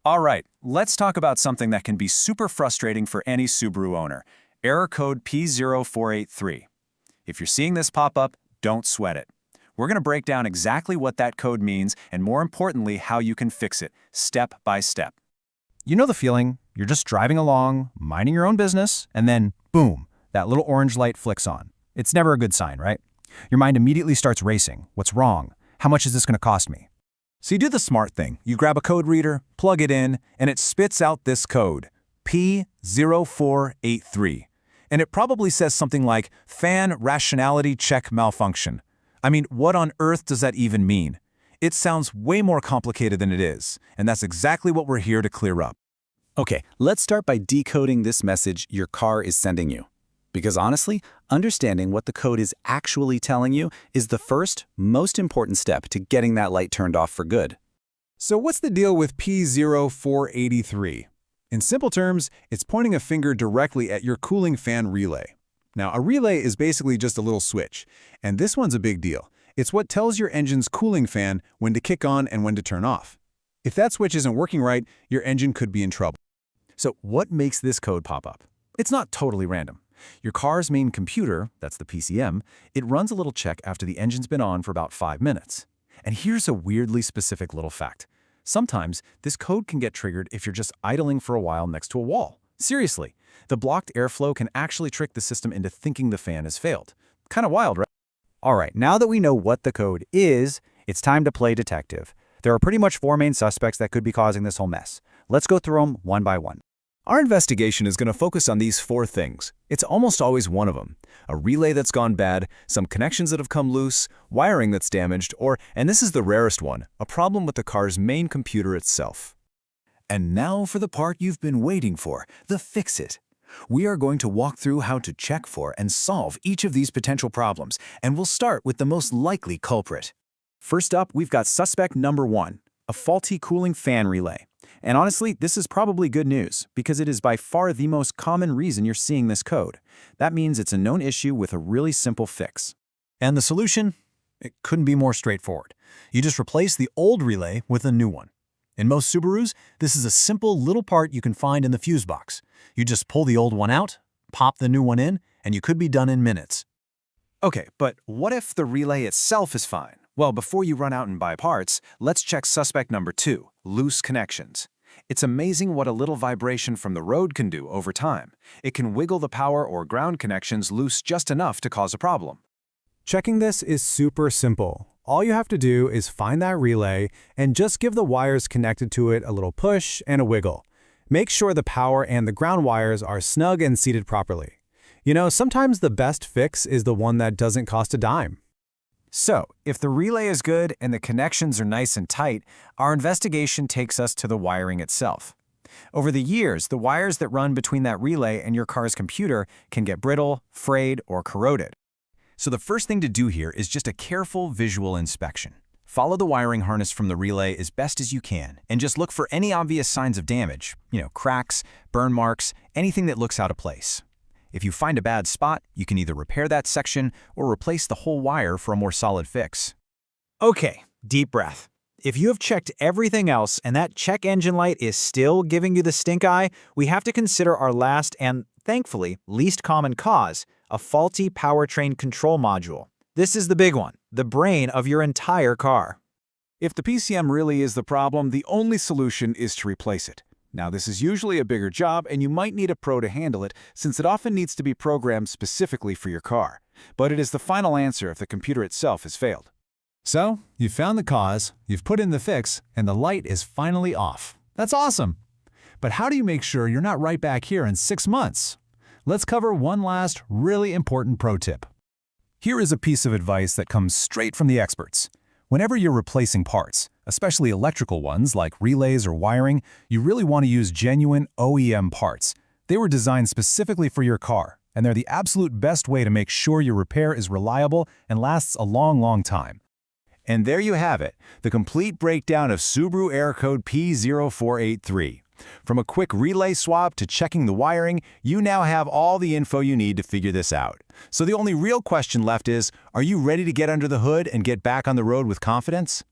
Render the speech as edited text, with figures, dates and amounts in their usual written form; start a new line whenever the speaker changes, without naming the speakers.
All right, let's talk about something that can be super frustrating for any Subaru owner. Error code P0483. If you're seeing this pop up, don't sweat it. We're going to break down exactly what that code means and, more importantly, how you can fix it, step by step.
You know the feeling, you're just driving along, minding your own business, and then, boom, that little orange light flicks on. It's never a good sign, right? Your mind immediately starts racing. What's wrong? How much is this going to cost me?
So you do the smart thing. You grab a code reader, plug it in, and it spits out this code, P0483. And it probably says something like, fan rationality check malfunction. I mean, what on earth does that even mean? It sounds way more complicated than it is, and that's exactly what we're here to clear up.
Okay, let's start by decoding this message your car is sending you. Because honestly, understanding what the code is actually telling you is the first, most important step to getting that light turned off for good.
So what's the deal with P0483? In simple terms, it's pointing a finger directly at your cooling fan relay. Now, a relay is basically just a little switch, and this one's a big deal. It's what tells your engine's cooling fan when to kick on and when to turn off. If that switch isn't working right, your engine could be in trouble.
So what makes this code pop up? It's not totally random. Your car's main computer, that's the PCM, it runs a little check after the engine's been on for about 5 minutes. And here's a weirdly specific little fact. Sometimes this code can get triggered if you're just idling for a while next to a wall. Seriously, the blocked airflow can actually trick the system into thinking the fan has failed. Kind of wild, right?
All right, now that we know what the code is, it's time to play detective. There are pretty much 4 main suspects that could be causing this whole mess. Let's go through them one by one.
Our investigation is going to focus on these 4 things. It's almost always one of them. A relay that's gone bad, some connections that have come loose, wiring that's damaged, or, and this is the rarest one, a problem with the car's main computer itself. And now for the part you've been waiting for, the fix-it. We are going to walk through how to check for and solve each of these potential problems, and we'll start with the most likely culprit. First up, we've got suspect number 1, a faulty cooling fan relay. And honestly, this is probably good news, because it is by far the most common reason you're seeing this code. That means it's a known issue with a really simple fix.
And the solution? It couldn't be more straightforward. You just replace the old relay with a new one. In most Subarus, this is a simple little part you can find in the fuse box. You just pull the old one out, pop the new one in, and you could be done in minutes.
Okay, but what if the relay itself is fine? Well, before you run out and buy parts, let's check suspect number 2, loose connections. It's amazing what a little vibration from the road can do over time. It can wiggle the power or ground connections loose just enough to cause a problem.
Checking this is super simple. All you have to do is find that relay and just give the wires connected to it a little push and a wiggle. Make sure the power and the ground wires are snug and seated properly. You know, sometimes the best fix is the one that doesn't cost a dime.
So, if the relay is good and the connections are nice and tight, our investigation takes us to the wiring itself. Over the years, the wires that run between that relay and your car's computer can get brittle, frayed, or corroded. So the first thing to do here is just a careful visual inspection. Follow the wiring harness from the relay as best as you can, and just look for any obvious signs of damage, cracks, burn marks, anything that looks out of place. If you find a bad spot, you can either repair that section or replace the whole wire for a more solid fix.
Okay, deep breath. If you have checked everything else and that check engine light is still giving you the stink eye, we have to consider our last and, thankfully, least common cause, a faulty powertrain control module. This is the big one, the brain of your entire car.
If the PCM really is the problem, the only solution is to replace it. Now, this is usually a bigger job, and you might need a pro to handle it, since it often needs to be programmed specifically for your car. But it is the final answer if the computer itself has failed.
So, you've found the cause, you've put in the fix, and the light is finally off. That's awesome! But how do you make sure you're not right back here in 6 months? Let's cover one last, really important pro tip.
Here is a piece of advice that comes straight from the experts. Whenever you're replacing parts, especially electrical ones like relays or wiring, you really want to use genuine OEM parts. They were designed specifically for your car, and they're the absolute best way to make sure your repair is reliable and lasts a long, long time.
And there you have it, the complete breakdown of Subaru error code P0483. From a quick relay swap to checking the wiring, you now have all the info you need to figure this out. So the only real question left is, are you ready to get under the hood and get back on the road with confidence?